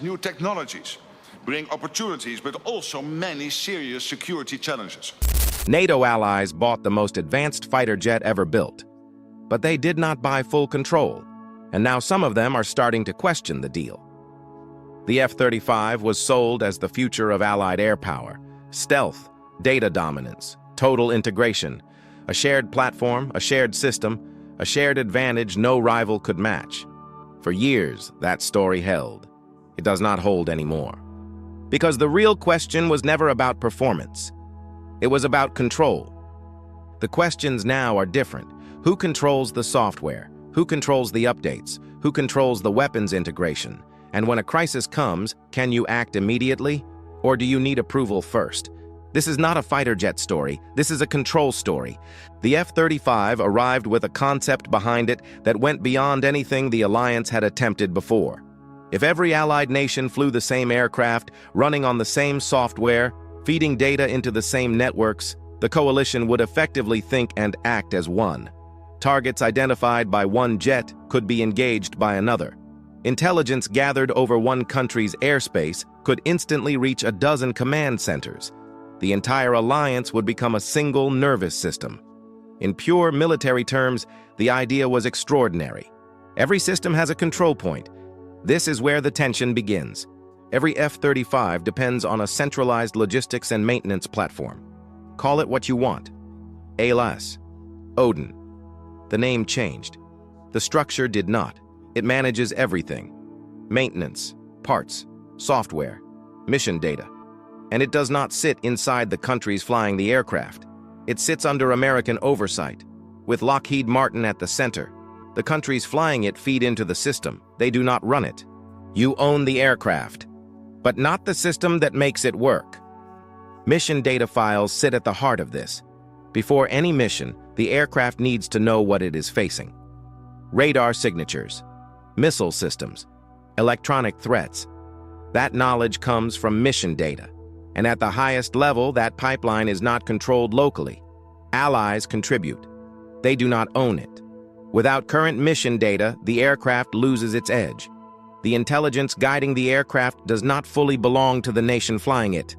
New technologies bring opportunities, but also many serious security challenges. NATO allies bought the most advanced fighter jet ever built, but they did not buy full control, and now some of them are starting to question the deal. The F-35 was sold as the future of Allied air power, stealth, data dominance, total integration, a shared platform, a shared system, a shared advantage no rival could match. For years, that story held. It does not hold anymore. Because the real question was never about performance. It was about control. The questions now are different. Who controls the software? Who controls the updates? Who controls the weapons integration? And when a crisis comes, can you act immediately? Or do you need approval first? This is not a fighter jet story. This is a control story. The F-35 arrived with a concept behind it that went beyond anything the alliance had attempted before. If every allied nation flew the same aircraft, running on the same software, feeding data into the same networks, the coalition would effectively think and act as one. Targets identified by one jet could be engaged by another. Intelligence gathered over one country's airspace could instantly reach a dozen command centers. The entire alliance would become a single nervous system. In pure military terms, the idea was extraordinary. Every system has a control point. This is where the tension begins. Every F-35 depends on a centralized logistics and maintenance platform. Call it what you want. ALS. Odin. The name changed. The structure did not. It manages everything. Maintenance, parts, software, mission data. And it does not sit inside the countries flying the aircraft. It sits under American oversight, with Lockheed Martin at the center. The countries flying it feed into the system. They do not run it. You own the aircraft, but not the system that makes it work. Mission data files sit at the heart of this. Before any mission, the aircraft needs to know what it is facing. Radar signatures, missile systems, electronic threats. That knowledge comes from mission data. And at the highest level, that pipeline is not controlled locally. Allies contribute. They do not own it. Without current mission data, the aircraft loses its edge. The intelligence guiding the aircraft does not fully belong to the nation flying it.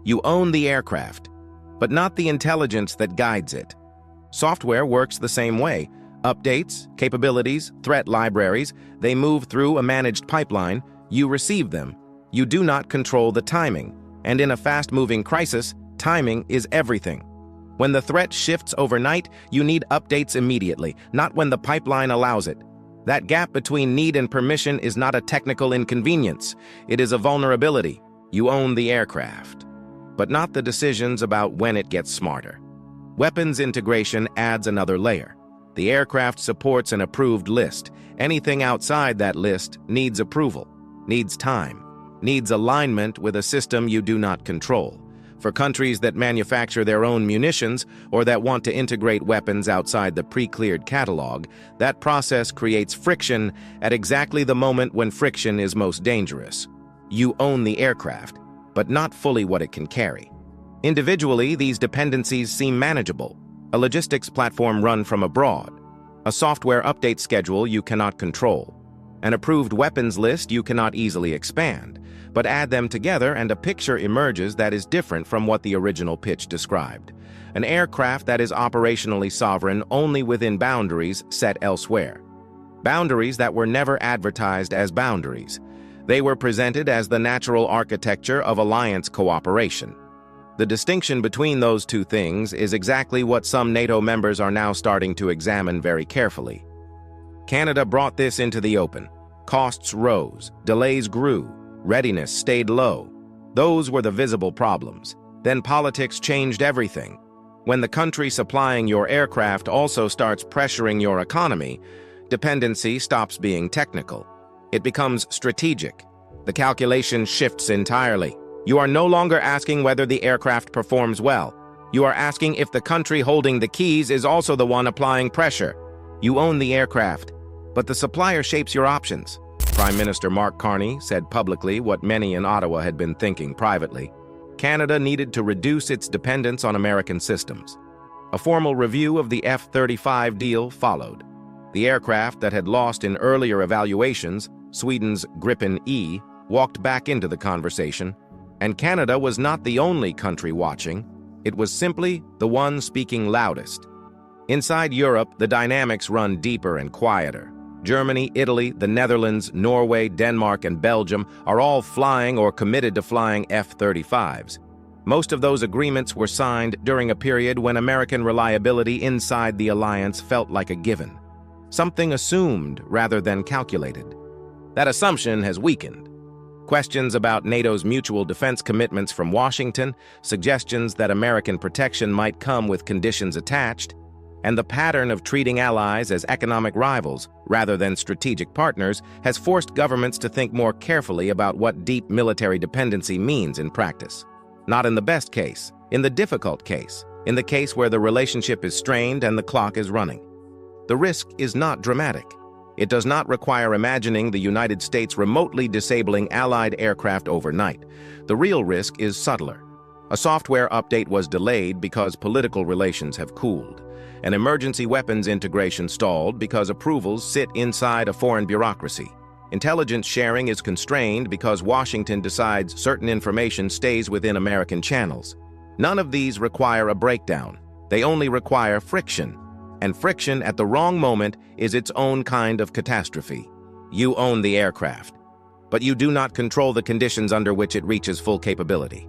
You own the aircraft, but not the intelligence that guides it. Software works the same way. Updates, capabilities, threat libraries, they move through a managed pipeline. You receive them. You do not control the timing. And in a fast-moving crisis, timing is everything. When the threat shifts overnight, you need updates immediately, not when the pipeline allows it. That gap between need and permission is not a technical inconvenience. It is a vulnerability. You own the aircraft, but not the decisions about when it gets smarter. Weapons integration adds another layer. The aircraft supports an approved list. Anything outside that list needs approval, needs time, needs alignment with a system you do not control. For countries that manufacture their own munitions or that want to integrate weapons outside the pre-cleared catalog, that process creates friction at exactly the moment when friction is most dangerous. You own the aircraft, but not fully what it can carry. Individually, these dependencies seem manageable. A logistics platform run from abroad, a software update schedule you cannot control, an approved weapons list you cannot easily expand, but add them together and a picture emerges that is different from what the original pitch described. An aircraft that is operationally sovereign only within boundaries set elsewhere. Boundaries that were never advertised as boundaries. They were presented as the natural architecture of alliance cooperation. The distinction between those two things is exactly what some NATO members are now starting to examine very carefully. Canada brought this into the open. Costs rose, delays grew, readiness stayed low. Those were the visible problems. Then politics changed everything. When the country supplying your aircraft also starts pressuring your economy, dependency stops being technical. It becomes strategic. The calculation shifts entirely. You are no longer asking whether the aircraft performs well. You are asking if the country holding the keys is also the one applying pressure. You own the aircraft, but the supplier shapes your options. Prime Minister Mark Carney said publicly what many in Ottawa had been thinking privately. Canada needed to reduce its dependence on American systems. A formal review of the F-35 deal followed. The aircraft that had lost in earlier evaluations, Sweden's Gripen E, walked back into the conversation, and Canada was not the only country watching. It was simply the one speaking loudest. Inside Europe, the dynamics run deeper and quieter. Germany, Italy, the Netherlands, Norway, Denmark, and Belgium are all flying or committed to flying F-35s. Most of those agreements were signed during a period when American reliability inside the alliance felt like a given. Something assumed rather than calculated. That assumption has weakened. Questions about NATO's mutual defense commitments from Washington, suggestions that American protection might come with conditions attached, and the pattern of treating allies as economic rivals rather than strategic partners has forced governments to think more carefully about what deep military dependency means in practice. Not in the best case, in the difficult case, in the case where the relationship is strained and the clock is running. The risk is not dramatic. It does not require imagining the United States remotely disabling Allied aircraft overnight. The real risk is subtler. A software update was delayed because political relations have cooled. An emergency weapons integration stalled because approvals sit inside a foreign bureaucracy. Intelligence sharing is constrained because Washington decides certain information stays within American channels. None of these require a breakdown. They only require friction. And friction at the wrong moment is its own kind of catastrophe. You own the aircraft, but you do not control the conditions under which it reaches full capability.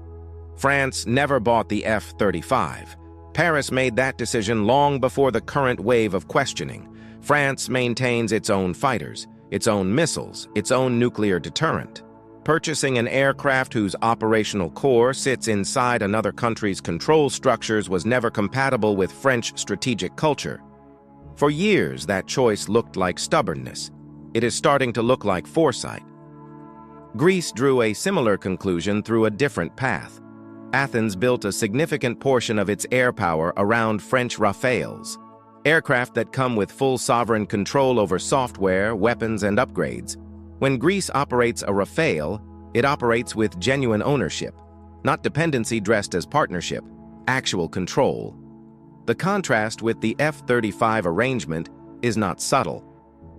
France never bought the F-35. Paris made that decision long before the current wave of questioning. France maintains its own fighters, its own missiles, its own nuclear deterrent. Purchasing an aircraft whose operational core sits inside another country's control structures was never compatible with French strategic culture. For years, that choice looked like stubbornness. It is starting to look like foresight. Greece drew a similar conclusion through a different path. Athens built a significant portion of its air power around French Rafales, aircraft that come with full sovereign control over software, weapons, and upgrades. When Greece operates a Rafale, it operates with genuine ownership, not dependency dressed as partnership, actual control. The contrast with the F-35 arrangement is not subtle.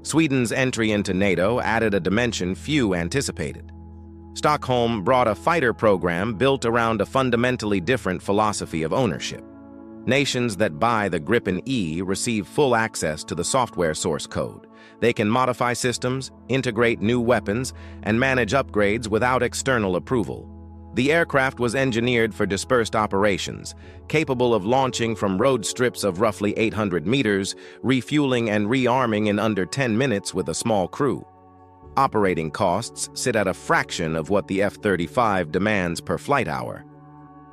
Sweden's entry into NATO added a dimension few anticipated. Stockholm brought a fighter program built around a fundamentally different philosophy of ownership. Nations that buy the Gripen E receive full access to the software source code. They can modify systems, integrate new weapons, and manage upgrades without external approval. The aircraft was engineered for dispersed operations, capable of launching from road strips of roughly 800 meters, refueling and rearming in under 10 minutes with a small crew. Operating costs sit at a fraction of what the F-35 demands per flight hour.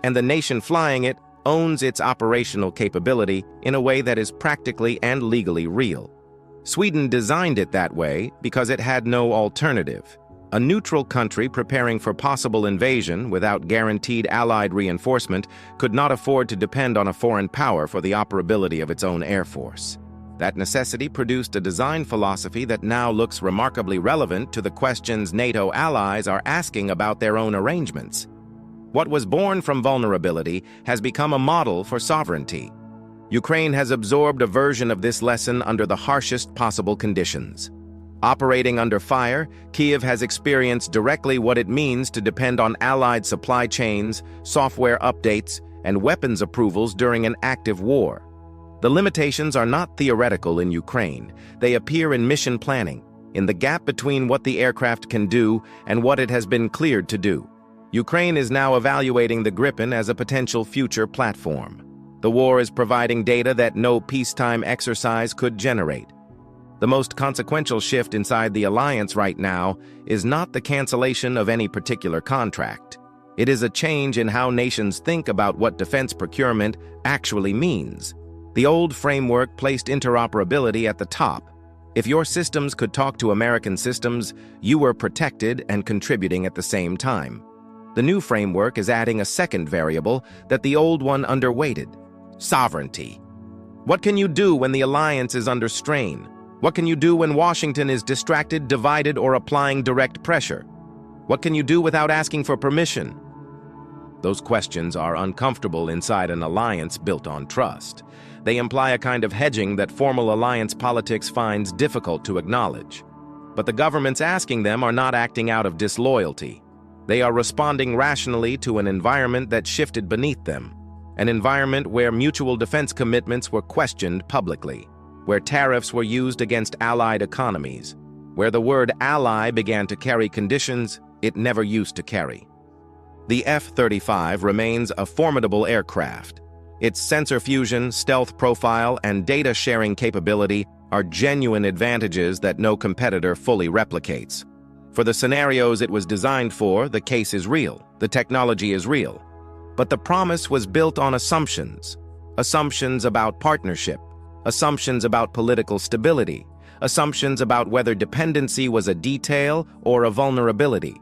And the nation flying it owns its operational capability in a way that is practically and legally real. Sweden designed it that way because it had no alternative. A neutral country preparing for possible invasion without guaranteed Allied reinforcement could not afford to depend on a foreign power for the operability of its own air force. That necessity produced a design philosophy that now looks remarkably relevant to the questions NATO allies are asking about their own arrangements. What was born from vulnerability has become a model for sovereignty. Ukraine has absorbed a version of this lesson under the harshest possible conditions. Operating under fire, Kyiv has experienced directly what it means to depend on Allied supply chains, software updates, and weapons approvals during an active war. The limitations are not theoretical in Ukraine. They appear in mission planning, in the gap between what the aircraft can do and what it has been cleared to do. Ukraine is now evaluating the Gripen as a potential future platform. The war is providing data that no peacetime exercise could generate. The most consequential shift inside the alliance right now is not the cancellation of any particular contract. It is a change in how nations think about what defense procurement actually means. The old framework placed interoperability at the top. If your systems could talk to American systems, you were protected and contributing at the same time. The new framework is adding a second variable that the old one underweighted: sovereignty. What can you do when the alliance is under strain? What can you do when Washington is distracted, divided, or applying direct pressure? What can you do without asking for permission? Those questions are uncomfortable inside an alliance built on trust. They imply a kind of hedging that formal alliance politics finds difficult to acknowledge. But the governments asking them are not acting out of disloyalty. They are responding rationally to an environment that shifted beneath them, an environment where mutual defense commitments were questioned publicly, where tariffs were used against allied economies, where the word ally began to carry conditions it never used to carry. The F-35 remains a formidable aircraft. Its sensor fusion, stealth profile, and data-sharing capability are genuine advantages that no competitor fully replicates. For the scenarios it was designed for, the case is real, the technology is real. But the promise was built on assumptions. Assumptions about partnership, assumptions about political stability, assumptions about whether dependency was a detail or a vulnerability.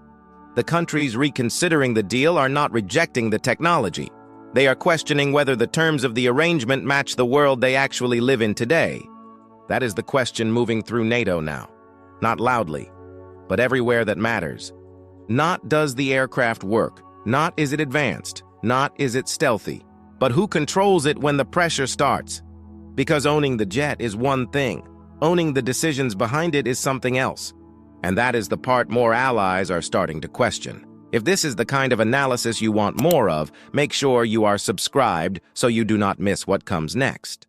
The countries reconsidering the deal are not rejecting the technology. They are questioning whether the terms of the arrangement match the world they actually live in today. That is the question moving through NATO now. Not loudly, but everywhere that matters. Not does the aircraft work, not is it advanced, not is it stealthy, but who controls it when the pressure starts? Because owning the jet is one thing, owning the decisions behind it is something else. And that is the part more allies are starting to question. If this is the kind of analysis you want more of, make sure you are subscribed so you do not miss what comes next.